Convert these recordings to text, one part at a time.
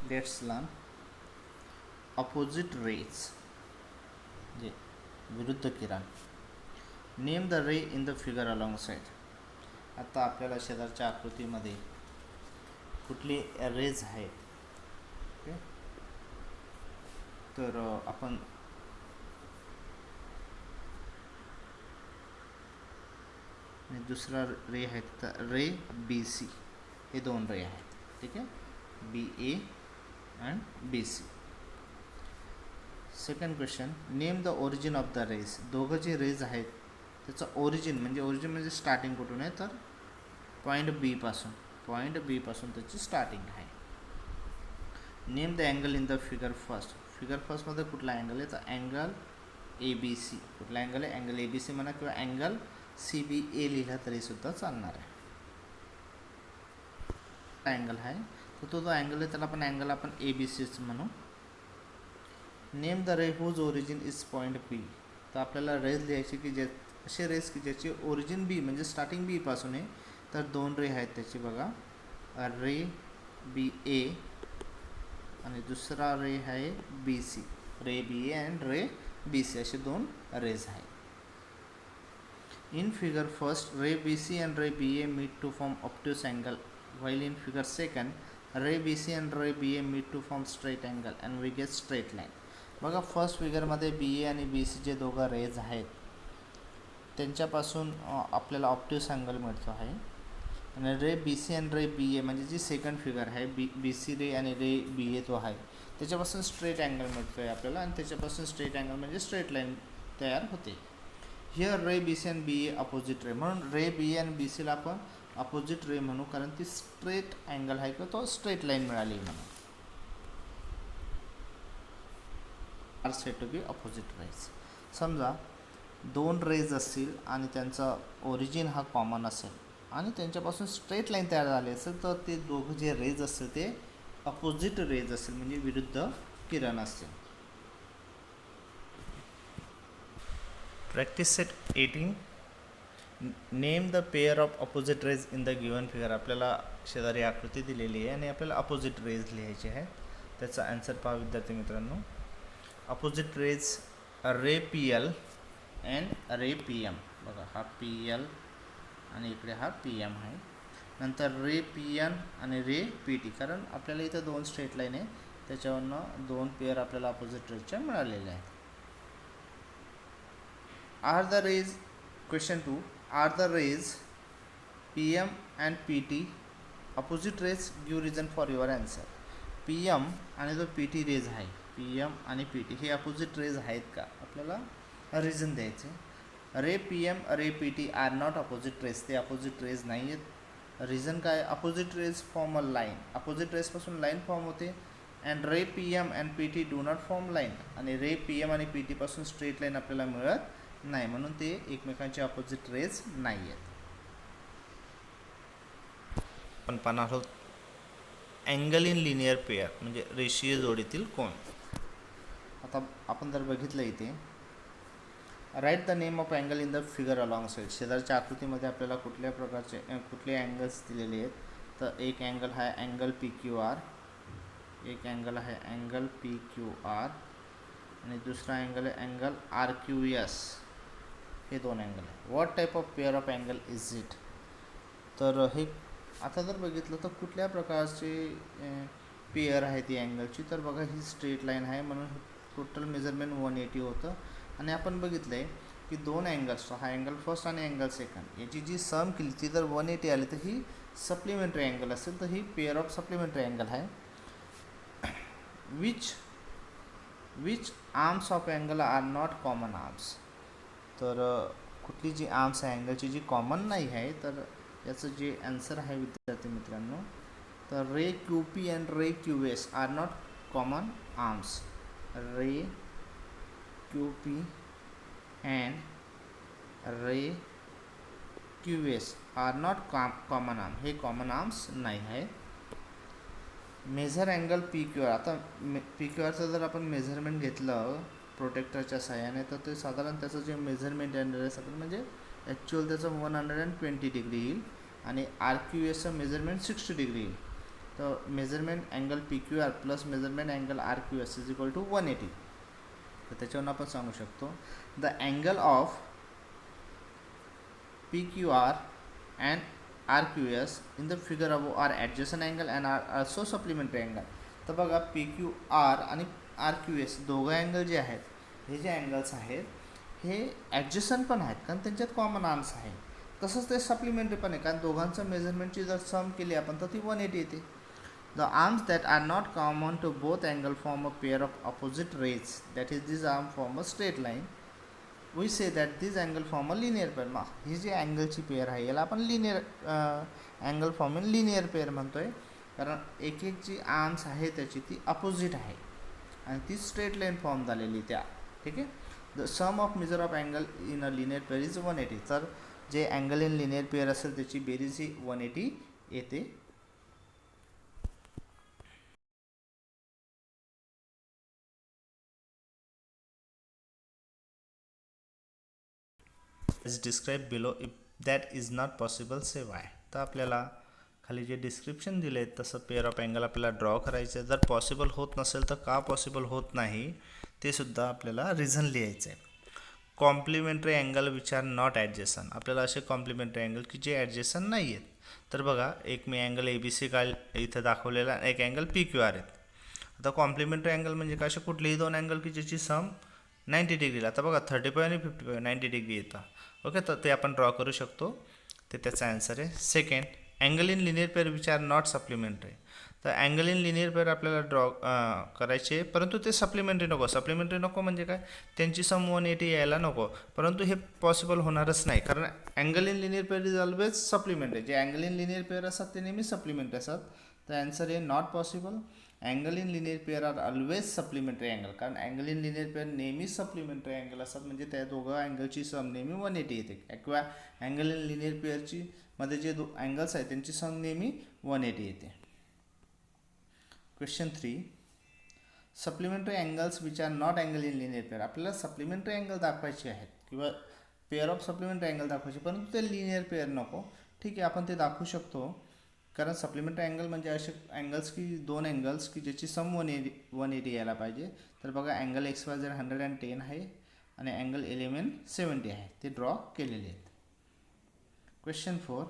Let's learn opposite rays. जे विरुद्ध किरण. Name the ray in the figure alongside. आता आपल्याला शेजारच्या आकृतीमध्ये कुठले रेज आहेत. ओके, तर आपण दुसरा रे आहे तर रे बी सी, हे दोन रे आहेत. ठीक आहे, B A and B C. Second question, name the origin of the rays. दोघं जे रेज आहेत त्याचं ओरिजिन म्हणजे स्टार्टिंग कुठून आहे तर पॉईंट बी पासून त्याची स्टार्टिंग आहे. Name the angle in the figure first. Figure फर्स्टमध्ये कुठला अँगल आहे तर अँगल ए बी सी. कुठला अँगल आहे? अँगल ए बी सी म्हणा किंवा अँगल सी बी ए लिहिला तरीसुद्धा चालणार आहे. अँगल आहे तर तो जो अँगल आहे त्याला आपण ए बी सीच म्हणू. Name the ray whose origin is point B. तर आपल्याला रेज लिहायची की असे रेज की ज्याची ओरिजिन बी म्हणजे स्टार्टिंग बी पासून आहे. तर दोन रे आहेत त्याची बघा, रे बी ए आणि दुसरा रे आहे B C. Ray B A and ray B C असे दोन रेज आहेत. In figure first ray B C and ray B A meet to form obtuse angle, while in figure second ray BC and ray BA meet to form straight angle and we get straight line. बघा first फिगरमध्ये बी ए आणि B C जे दोघं raise आहेत त्यांच्यापासून आपल्याला obtuse angle मिळतो आहे. आणि रे बी सी आणि रे बी ए म्हणजे जी सेकंड फिगर आहे बी सी रे आणि रे बी ए तो आहे त्याच्यापासून स्ट्रेट अँगल मिळतो आहे आपल्याला. आणि त्याच्यापासून स्ट्रेट अँगल म्हणजे स्ट्रेट लाईन तयार होते. हिअर रे बी सी आणि बी ए अपोजिट रे, म्हणून रे बी ए आणि बी सीला आपण अपोजिट रे म्हणू कारण ती स्ट्रेट अँगल आहे किंवा तो स्ट्रेट लाईन मिळाली म्हणून. Are said to be opposite rays. समजा दोन रेज असतील आणि त्यांचा ओरिजिन हा कॉमन असेल आणि त्यांच्यापासून स्ट्रेट लाईन तयार झाली असेल तर ते दोघं जे रेज असतील ते अपोजिट रेज असेल म्हणजे विरुद्ध किरण असतील. Practice set 18. Name the pair of opposite raise in the given figure. आपल्याला शेजारी आकृती दिलेली आहे आणि आपल्याला अपोजिट रेज लिहायची आहे. त्याचा आन्सर पहा विद्यार्थी मित्रांनो. Opposite rays ray P L and ray P M. बघा हा पी एल आणि इकडे हा पी एम आहे. नंतर रे पी एन आणि रे पी टी, कारण आपल्याला इथं दोन स्ट्रेट लाईन आहे त्याच्यावरनं दोन पेअर आपल्याला अपोजिट रेजच्या मिळालेल्या आहेत. Are the rays, question 2, are the rays P M and P T opposite rays? Give reason for your answer. P M आणि जो पी टी रेज आहे, पी एम आणि पी टी हे अपोजिट रेज आहेत का आपल्याला रिझन द्यायचे. Ray P M ray P T are not opposite rays, ते अपोजिट रेज नाही आहेत. रिझन काय? Opposite rays form a line, opposite रेजपासून लाईन फॉर्म होते. And ray P M and P T do not form line, आणि ray P M आणि P टीपासून straight line आपल्याला मिळत नाही म्हणून ते एकमेकांचे अपोजिट रेज नाही आहेत. आपण पाहणार आहोत अँगल इन लिनियर पेअर म्हणजे रेषीय जोडीतील कोन. आता आपण जर बघितलं इथे write the name of angle in the figure along side. शेजारच्या आकृतीमध्ये आपल्याला कुठल्या प्रकारचे कुठले अँगल्स दिलेले आहेत तर एक अँगल आहे अँगल पी क्यू आर, एक अँगल आहे अँगल पी क्यू आर आणि दुसरा अँगल आहे अँगल आर क्यू एस. हे दोन अँगल आहे. What type of pair of angle is it? तर हे आता जर बघितलं तर कुठल्या प्रकारचे पेअर आहे ती अँगलची, तर बघा ही स्ट्रेट लाईन आहे म्हणून टोटल मेजरमेंट 180 होतं. आणि आपण बघितलं आहे की दोन अँगल्स, हा अँगल फर्स्ट आणि अँगल सेकंड, याची जी सम केली ती जर 180 आली तर ही सप्लिमेंटरी अँगल असेल तर ही पेअर ऑफ सप्लिमेंटरी अँगल आहे. Which arms of angle are not common arms. तर कुठली जी आर्म्स आहे अँगलची जी कॉमन नाही आहे तर याचं जे आन्सर आहे विद्यार्थी मित्रांनो तर ray Q P and ray Q S are not common arms. Ray Q P and ray Q S are not common arm, हे कॉमन आर्म्स नाही आहे. Measure angle P Q R. आता पी क्यू आरचं जर आपण measurement घेतलं प्रोटेक्टरच्या साह्याने तर ते साधारण त्याचं जे मेझरमेंट आहे म्हणजे ॲक्च्युअल त्याचं 120 डिग्री येईल आणि आर क्यू एसचं मेजरमेंट 60 डिग्री येईल. तर measurement angle P Q R plus measurement angle R Q S is equal to 180. तर त्याच्यावरून आपण सांगू शकतो the angle of P Q R and R Q S in the figure above are adjacent angle and are also supplementary angle. तर बघा P Q R आणि R Q S दोघं angle जे आहेत, हे जे अँगल्स आहेत हे ॲडजस्टंट पण आहेत कारण त्यांच्यात कॉमन आर्म्स आहे. तसंच ते सप्लिमेंटरी पण आहे कारण दोघांचं मेजरमेंटची जर सम केली आपण तर ती 180 येते. The arms that are not common to both angle form a pair of opposite rays, that is this arm form a straight line. We say that this angle form a linear pair. मग ही जी अँगलची pair आहे याला आपण linear angle form in linear pair म्हणतो आहे कारण एक एक जी आर्म्स आहे त्याची ती अपोजिट आहे आणि ती स्ट्रेट लाईन फॉर्म झालेली त्या. ठीक आहे. The sum of measure of angle in a linear pair is 180. तर जे अँगल इन लिनियर पेअर असेल त्याची बेरीज ही 180 येते. as described below. if that is not possible say why. तर आपल्याला खाली जे डिस्क्रिप्शन दिले आहे तसं पेअर ऑफ अँगल आपल्याला ड्रॉ करायचं आहे. जर पॉसिबल होत नसेल तर का पॉसिबल होत नाही ते सुद्धा आपल्याला रिझन लिहायचं आहे. Complementary angle which are not adjacent. आपल्याला असे कॉम्प्लिमेंटरी अँगल की जे ॲडजस्टंट नाही आहेत. तर बघा एक मी अँगल ए बी सी इथं दाखवलेला, एक अँगल पी क्यू आर आहेत. आता कॉम्प्लिमेंटरी अँगल म्हणजे काय, असे कुठलेही दोन अँगल की ज्याची सम 90 डिग्रीला. आता बघा 35 आणि 55 90 डिग्री येतं. ओके, तर ते आपण ड्रॉ करू शकतो. ते त्याचा आन्सर आहे. Second, angle in linear pair which are not supplementary. तर अँगल इन लिनियर पेअर आपल्याला ड्रॉ करायचे परंतु ते सप्लिमेंटरी नको. सप्लिमेंटरी नको म्हणजे काय, त्यांची सम 180 यायला नको. परंतु हे पॉसिबल होणारच नाही कारण angle in linear pair is always supplementary. जे अँगल इन लिनियर पेअर असतात ते नेहमी सप्लिमेंटरी असतात. तर आन्सर आहे not possible. Angle in linear pair are always supplementary angle. कारण अँगल इन लिनियर पेअर नेहमी सप्लिमेंटरी अँगल असतात म्हणजे त्या दोघं अँगलची सम नेहमी 180 येते. किंवा अँगल इन लिनियर पेअरची मध्ये जे अँगल्स आहेत त्यांची सम नेहमी 180 येते. Question 3, supplementary angles which are not angle in linear pair. आपल्याला सप्लिमेंटरी अँगल दाखवायचे आहेत किंवा पेअर ऑफ सप्लिमेंटरी अँगल दाखवायचे परंतु ते लिनियर पेअर नको. ठीक आहे, आपण ते दाखवू शकतो कारण सप्लिमेंटरी अँगल म्हणजे असे अँगल्स की दोन अँगल्स की ज्याची सम 180 यायला पाहिजे. तर बघा अँगल XYZ 110 आहे आणि अँगल LMN 70 आहे. ते ड्रॉ केलेले आहेत. Question 4,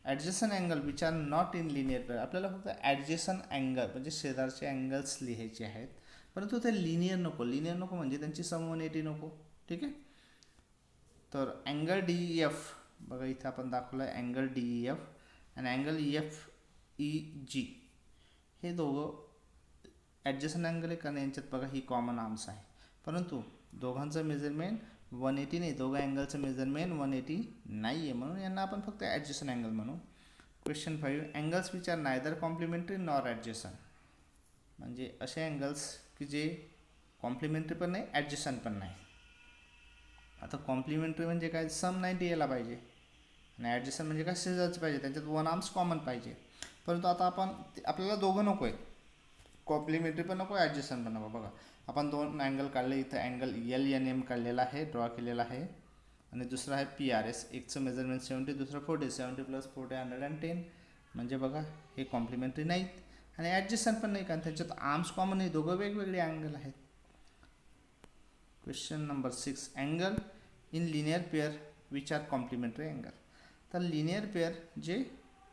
adjacent angle which are not in linear pair. आपल्याला फक्त ॲडजस्टंट अँगल म्हणजे शेजारचे अँगल्स लिहायचे आहेत परंतु ते लिनियर नको. लिनियर नको म्हणजे त्यांची सम 180 नको. ठीक आहे. तर अँगल DEF बघा इथं आपण दाखवलं आहे अँगल DEF आणि अँगल FEG हे दोघं ॲडजस्टंट अँगल आहे कारण यांच्यात बघा ही कॉमन आर्म्स आहे परंतु दोघांचं मेजरमेंट 180 नाही. दोघं अँगलचं मेजरमेंट 180 नाही आहे म्हणून यांना आपण फक्त ॲडजस्टंट अँगल म्हणू. Question 5, angles which are neither complementary nor adjacent. म्हणजे असे अँगल्स की जे कॉम्प्लिमेंटरी पण नाही ॲडजस्टंट पण नाही. आता कॉम्प्लिमेंटरी म्हणजे काय, सम 90 यायला पाहिजे आणि ॲडजस्टंट म्हणजे काय, शेजारचं पाहिजे, त्यांच्यात वन आर्म्स कॉमन पाहिजे. परंतु आता आपल्याला दोघं नको आहे, कॉम्प्लिमेंटरी पण नको ॲडजस्टंट पण नको. बघा आपण दोन अँगल काढले. इथं अँगल LNM काढलेला आहे, ड्रॉ केलेला आहे आणि दुसरा आहे PRS. एकचं मेजरमेंट 70, दुसरं 40. 70 + 40 110. म्हणजे बघा हे कॉम्प्लिमेंटरी नाहीत आणि ॲडजस्टंट पण नाही कारण त्यांच्यात आर्म्स कॉमन नाही. दोघं वेगवेगळे अँगल आहेत. Question number 6, angle in linear pair which are complementary angle. तर लिनियर पेअर जे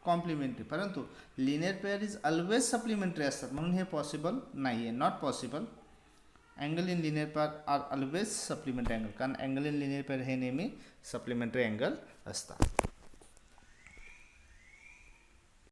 कॉम्प्लिमेंटरी परंतु linear pair is always supplementary असतात म्हणून हे पॉसिबल नाही आहे. Not possible. Angle in linear pair are always supplementary angle कारण अँगल इन लिनियर पेअर हे नेहमी सप्लिमेंटरी अँगल असतात.